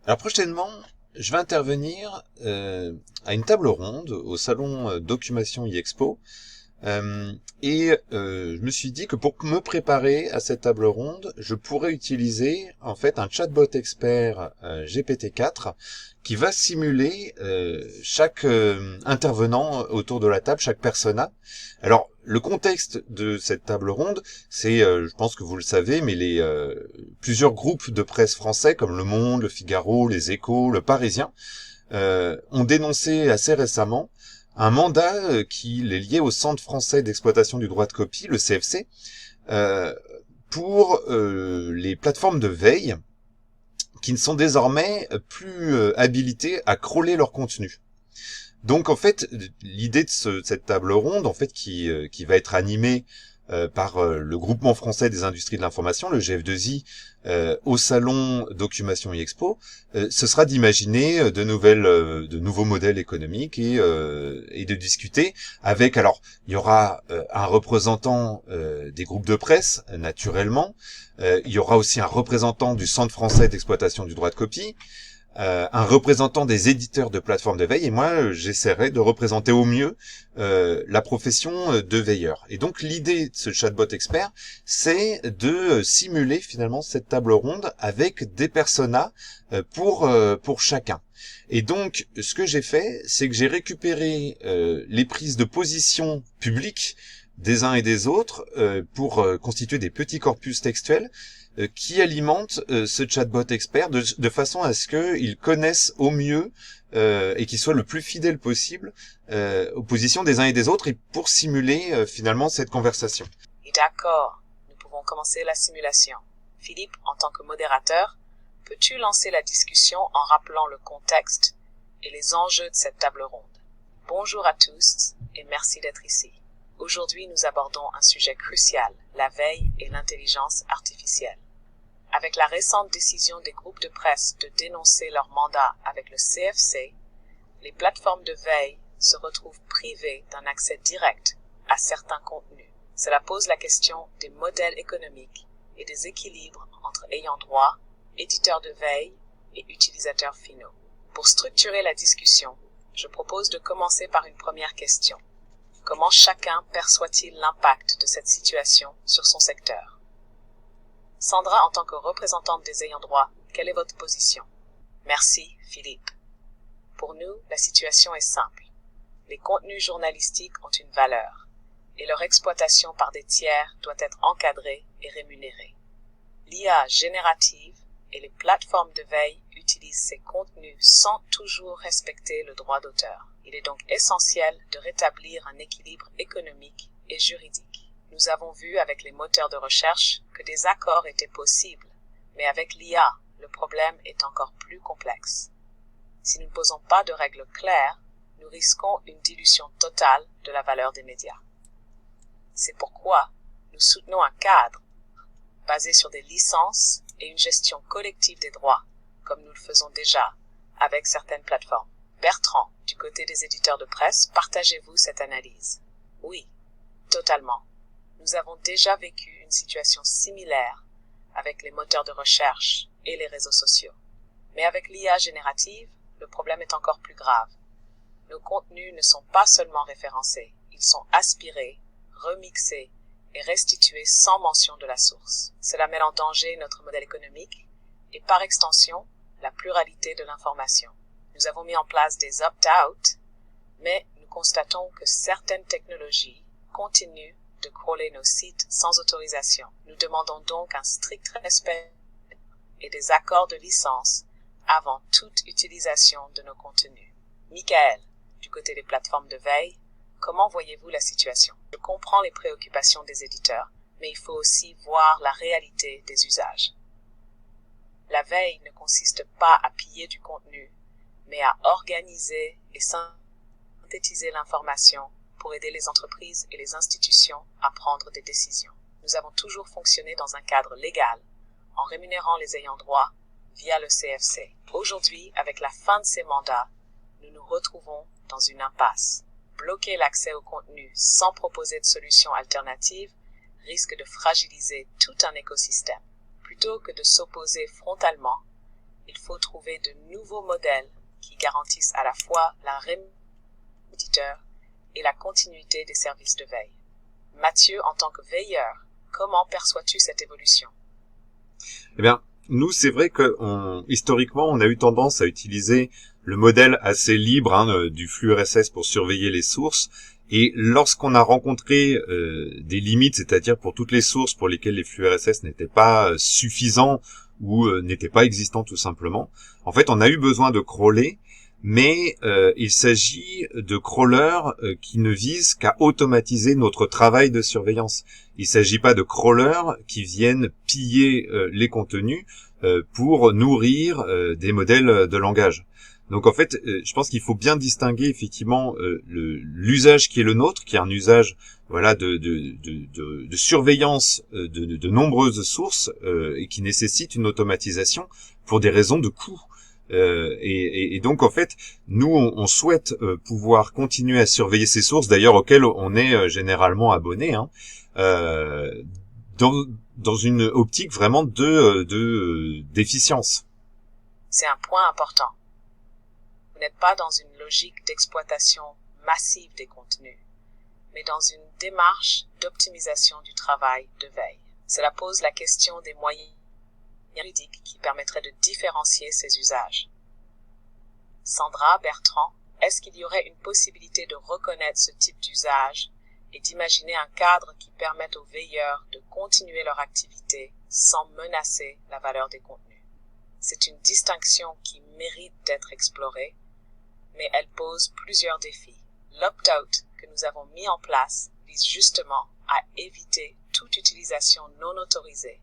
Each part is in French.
Alors prochainement, je vais intervenir à une table ronde au salon Documation e-Expo. Je me suis dit que pour me préparer à cette table ronde, je pourrais utiliser en fait un chatbot expert GPT-4 qui va simuler chaque intervenant autour de la table, chaque persona. Alors le contexte de cette table ronde, c'est, je pense que vous le savez, mais les plusieurs groupes de presse français comme Le Monde, Le Figaro, Les Échos, Le Parisien ont dénoncé assez récemment un mandat qui les liait au Centre français d'exploitation du droit de copie, le CFC, euh, pour les plateformes de veille qui ne sont désormais plus habilitées à crawler leur contenu. Donc en fait, l'idée de cette table ronde, en fait, qui va être animée par le Groupement français des industries de l'information, le GF2I, au salon Documation e-Expo, ce sera d'imaginer de nouveaux modèles économiques et de discuter avec. Alors, il y aura un représentant des groupes de presse, naturellement. Il y aura aussi un représentant du Centre français d'exploitation du droit de copie, un représentant des éditeurs de plateformes de veille, et moi j'essaierai de représenter au mieux la profession de veilleur. Et donc l'idée de ce chatbot expert, c'est de simuler finalement cette table ronde avec des personas pour chacun. Et donc ce que j'ai fait, c'est que j'ai récupéré les prises de position publiques des uns et des autres pour constituer des petits corpus textuels qui alimente ce chatbot expert de façon à ce qu'ils connaissent au mieux et qu'ils soient le plus fidèles possible aux positions des uns et des autres et pour simuler finalement cette conversation. D'accord, nous pouvons commencer la simulation. Philippe, en tant que modérateur, peux-tu lancer la discussion en rappelant le contexte et les enjeux de cette table ronde? Bonjour à tous et merci d'être ici. Aujourd'hui, nous abordons un sujet crucial, la veille et l'intelligence artificielle. Avec la récente décision des groupes de presse de dénoncer leur mandat avec le CFC, les plateformes de veille se retrouvent privées d'un accès direct à certains contenus. Cela pose la question des modèles économiques et des équilibres entre ayants droit, éditeurs de veille et utilisateurs finaux. Pour structurer la discussion, je propose de commencer par une première question. Comment chacun perçoit-il l'impact de cette situation sur son secteur? Sandra, en tant que représentante des ayants droit, quelle est votre position? Merci, Philippe. Pour nous, la situation est simple. Les contenus journalistiques ont une valeur, et leur exploitation par des tiers doit être encadrée et rémunérée. L'IA générative et les plateformes de veille utilisent ces contenus sans toujours respecter le droit d'auteur. Il est donc essentiel de rétablir un équilibre économique et juridique. Nous avons vu avec les moteurs de recherche que des accords étaient possibles, mais avec l'IA, le problème est encore plus complexe. Si nous ne posons pas de règles claires, nous risquons une dilution totale de la valeur des médias. C'est pourquoi nous soutenons un cadre basé sur des licences et une gestion collective des droits, comme nous le faisons déjà avec certaines plateformes. Bertrand, du côté des éditeurs de presse, partagez-vous cette analyse? Oui, totalement. Nous avons déjà vécu une situation similaire avec les moteurs de recherche et les réseaux sociaux. Mais avec l'IA générative, le problème est encore plus grave. Nos contenus ne sont pas seulement référencés, ils sont aspirés, remixés et restitués sans mention de la source. Cela met en danger notre modèle économique et par extension, la pluralité de l'information. Nous avons mis en place des opt-out, mais nous constatons que certaines technologies continuent de crawler nos sites sans autorisation. Nous demandons donc un strict respect et des accords de licence avant toute utilisation de nos contenus. Michael, du côté des plateformes de veille, comment voyez-vous la situation? Je comprends les préoccupations des éditeurs, mais il faut aussi voir la réalité des usages. La veille ne consiste pas à piller du contenu, mais à organiser et synthétiser l'information pour aider les entreprises et les institutions à prendre des décisions. Nous avons toujours fonctionné dans un cadre légal, en rémunérant les ayants droit via le CFC. Aujourd'hui, avec la fin de ces mandats, nous nous retrouvons dans une impasse. Bloquer l'accès au contenu sans proposer de solution alternative risque de fragiliser tout un écosystème. Plutôt que de s'opposer frontalement, Il faut trouver de nouveaux modèles qui garantissent à la fois la rémunération des éditeurs et la continuité des services de veille. Mathieu, en tant que veilleur, comment perçois-tu cette évolution? Eh bien, nous, c'est vrai que historiquement, on a eu tendance à utiliser le modèle assez libre du flux RSS pour surveiller les sources. Et lorsqu'on a rencontré des limites, c'est-à-dire pour toutes les sources pour lesquelles les flux RSS n'étaient pas suffisants ou n'étaient pas existants tout simplement, en fait, on a eu besoin de crawler, mais il s'agit de crawlers qui ne visent qu'à automatiser notre travail de surveillance. Il ne s'agit pas de crawlers qui viennent piller les contenus pour nourrir des modèles de langage. Donc en fait, je pense qu'il faut bien distinguer effectivement l'usage qui est le nôtre, qui est un usage de surveillance de nombreuses sources et qui nécessite une automatisation pour des raisons de coût. Et donc en fait, nous on souhaite pouvoir continuer à surveiller ces sources, d'ailleurs auxquelles on est généralement abonné, dans une optique vraiment d'efficience. C'est un point important. Vous n'êtes pas dans une logique d'exploitation massive des contenus, mais dans une démarche d'optimisation du travail de veille. Cela pose la question des moyens juridiques qui permettraient de différencier ces usages. Sandra, Bertrand, est-ce qu'il y aurait une possibilité de reconnaître ce type d'usage et d'imaginer un cadre qui permette aux veilleurs de continuer leur activité sans menacer la valeur des contenus? C'est une distinction qui mérite d'être explorée, mais elle pose plusieurs défis. L'opt-out que nous avons mis en place vise justement à éviter toute utilisation non autorisée.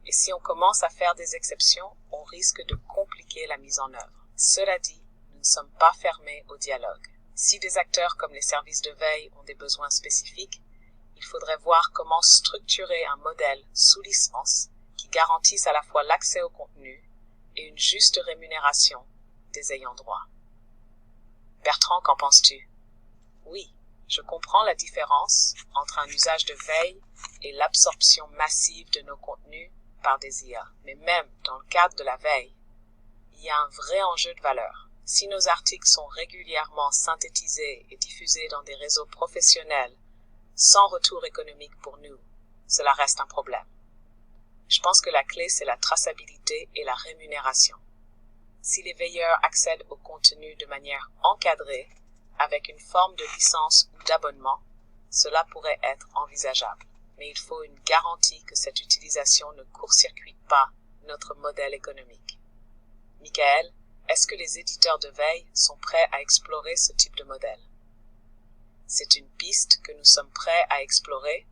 Et si on commence à faire des exceptions, on risque de compliquer la mise en œuvre. Cela dit, nous ne sommes pas fermés au dialogue. Si des acteurs comme les services de veille ont des besoins spécifiques, il faudrait voir comment structurer un modèle sous licence qui garantisse à la fois l'accès au contenu et une juste rémunération des ayants droit. Bertrand, qu'en penses-tu? Oui, je comprends la différence entre un usage de veille et l'absorption massive de nos contenus par des IA. Mais même dans le cadre de la veille, il y a un vrai enjeu de valeur. Si nos articles sont régulièrement synthétisés et diffusés dans des réseaux professionnels sans retour économique pour nous, cela reste un problème. Je pense que la clé, c'est la traçabilité et la rémunération. Si les veilleurs accèdent au contenu de manière encadrée, avec une forme de licence ou d'abonnement, cela pourrait être envisageable. Mais il faut une garantie que cette utilisation ne court-circuite pas notre modèle économique. Michael, est-ce que les éditeurs de veille sont prêts à explorer ce type de modèle? C'est une piste que nous sommes prêts à explorer,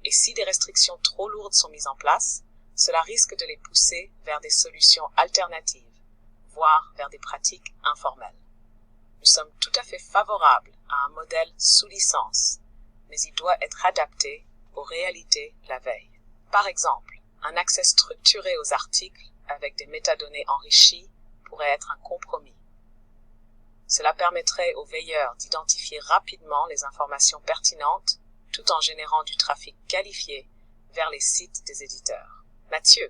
et si des restrictions trop lourdes sont mises en place, cela risque de les pousser vers des solutions alternatives, voire vers des pratiques informelles. Nous sommes tout à fait favorables à un modèle sous licence, mais il doit être adapté aux réalités de la veille. Par exemple, un accès structuré aux articles avec des métadonnées enrichies pourrait être un compromis. Cela permettrait aux veilleurs d'identifier rapidement les informations pertinentes tout en générant du trafic qualifié vers les sites des éditeurs. Mathieu,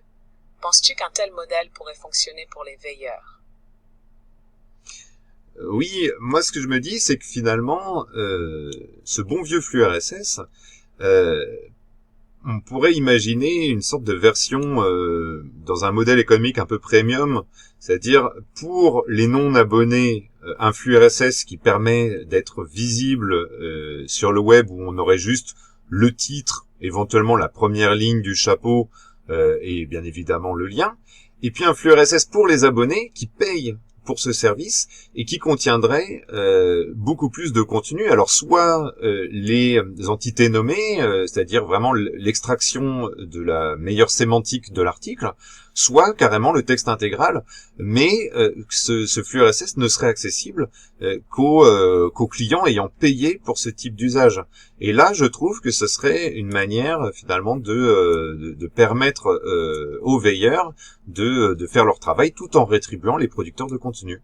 penses-tu qu'un tel modèle pourrait fonctionner pour les veilleurs? Oui, moi ce que je me dis, c'est que finalement, ce bon vieux flux RSS, on pourrait imaginer une sorte de version dans un modèle économique un peu premium, c'est-à-dire pour les non-abonnés, un flux RSS qui permet d'être visible sur le web où on aurait juste le titre, éventuellement la première ligne du chapeau et bien évidemment le lien, et puis un flux RSS pour les abonnés qui payent pour ce service et qui contiendrait beaucoup plus de contenu. Alors soit les entités nommées, c'est-à-dire vraiment l'extraction de la meilleure sémantique de l'article, soit carrément le texte intégral, mais ce flux RSS ne serait accessible qu'aux clients ayant payé pour ce type d'usage. Et là, je trouve que ce serait une manière finalement de permettre aux veilleurs de faire leur travail tout en rétribuant les producteurs de contenu.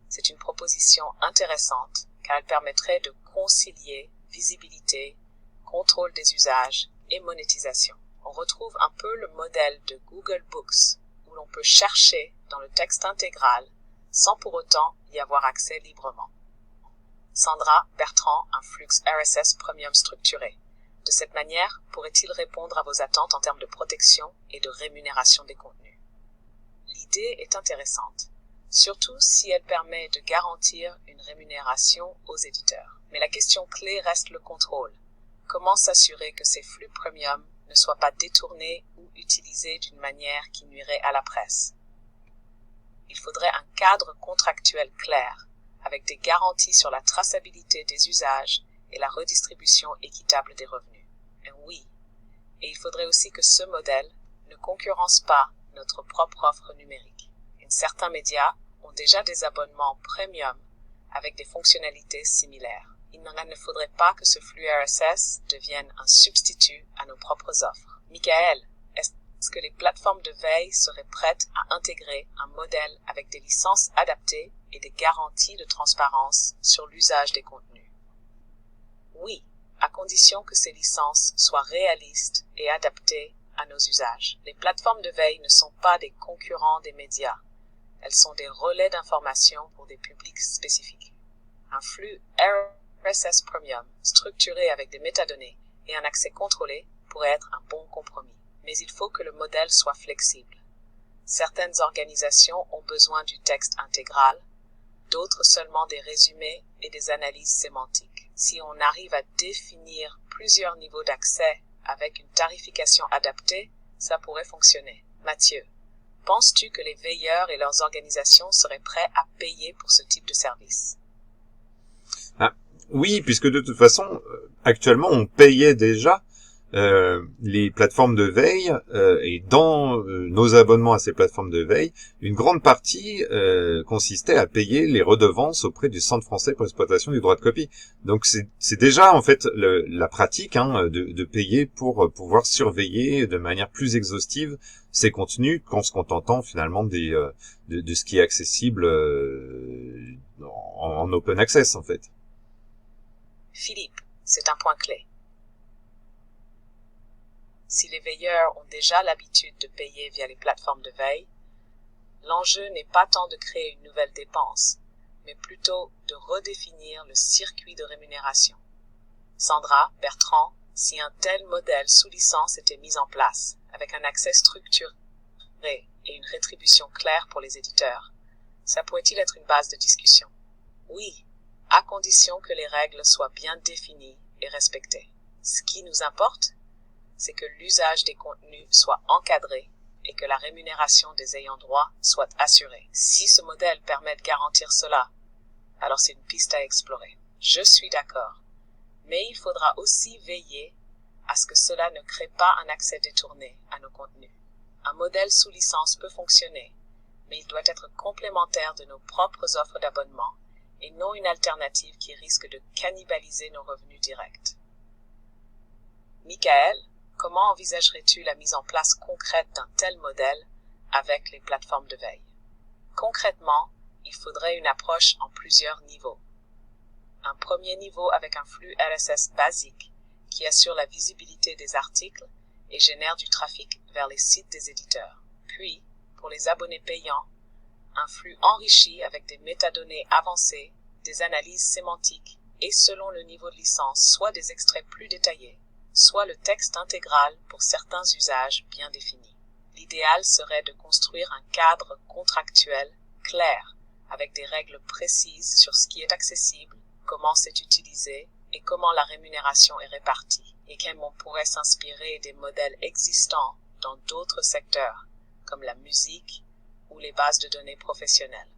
C'est une proposition intéressante car elle permettrait de concilier visibilité, contrôle des usages et monétisation. On retrouve un peu le modèle de Google Books, où où l'on peut chercher dans le texte intégral sans pour autant y avoir accès librement. Sandra, Bertrand, un flux RSS Premium structuré. De cette manière, pourrait-il répondre à vos attentes en termes de protection et de rémunération des contenus? L'idée est intéressante, surtout si elle permet de garantir une rémunération aux éditeurs. Mais la question clé reste le contrôle. Comment s'assurer que ces flux premium ne soient pas détournés ou utilisés d'une manière qui nuirait à la presse? Il faudrait un cadre contractuel clair, avec des garanties sur la traçabilité des usages et la redistribution équitable des revenus. Oui, et il faudrait aussi que ce modèle ne concurrence pas notre propre offre numérique. Certains médias ont déjà des abonnements premium avec des fonctionnalités similaires. Il ne faudrait pas que ce flux RSS devienne un substitut à nos propres offres. Michael, est-ce que les plateformes de veille seraient prêtes à intégrer un modèle avec des licences adaptées et des garanties de transparence sur l'usage des contenus? Oui, à condition que ces licences soient réalistes et adaptées à nos usages. Les plateformes de veille ne sont pas des concurrents des médias. Elles sont des relais d'information pour des publics spécifiques. Un flux RSS Premium, structuré avec des métadonnées et un accès contrôlé, pourrait être un bon compromis. Mais il faut que le modèle soit flexible. Certaines organisations ont besoin du texte intégral, d'autres seulement des résumés et des analyses sémantiques. Si on arrive à définir plusieurs niveaux d'accès avec une tarification adaptée, ça pourrait fonctionner. Mathieu, penses-tu que les veilleurs et leurs organisations seraient prêts à payer pour ce type de service? Oui, puisque de toute façon, actuellement, on payait déjà les plateformes de veille et dans nos abonnements à ces plateformes de veille, une grande partie consistait à payer les redevances auprès du Centre français pour l'exploitation du droit de copie. Donc c'est déjà en fait la pratique de payer pour pouvoir surveiller de manière plus exhaustive ces contenus qu'en se contentant finalement de ce qui est accessible en open access en fait. Philippe, c'est un point clé. Si les veilleurs ont déjà l'habitude de payer via les plateformes de veille, l'enjeu n'est pas tant de créer une nouvelle dépense, mais plutôt de redéfinir le circuit de rémunération. Sandra, Bertrand, si un tel modèle sous licence était mis en place, avec un accès structuré et une rétribution claire pour les éditeurs, ça pourrait-il être une base de discussion? Oui, à condition que les règles soient bien définies et respectées. Ce qui nous importe, c'est que l'usage des contenus soit encadré et que la rémunération des ayants droit soit assurée. Si ce modèle permet de garantir cela, alors c'est une piste à explorer. Je suis d'accord, mais il faudra aussi veiller à ce que cela ne crée pas un accès détourné à nos contenus. Un modèle sous licence peut fonctionner, mais il doit être complémentaire de nos propres offres d'abonnement et non une alternative qui risque de cannibaliser nos revenus directs. Michael, comment envisagerais-tu la mise en place concrète d'un tel modèle avec les plateformes de veille? Concrètement, il faudrait une approche en plusieurs niveaux. Un premier niveau avec un flux RSS basique qui assure la visibilité des articles et génère du trafic vers les sites des éditeurs. Puis, pour les abonnés payants, un flux enrichi avec des métadonnées avancées, des analyses sémantiques et selon le niveau de licence, soit des extraits plus détaillés, soit le texte intégral pour certains usages bien définis. L'idéal serait de construire un cadre contractuel clair avec des règles précises sur ce qui est accessible, comment c'est utilisé et comment la rémunération est répartie, et qu'on pourrait s'inspirer des modèles existants dans d'autres secteurs comme la musique ou les bases de données professionnelles.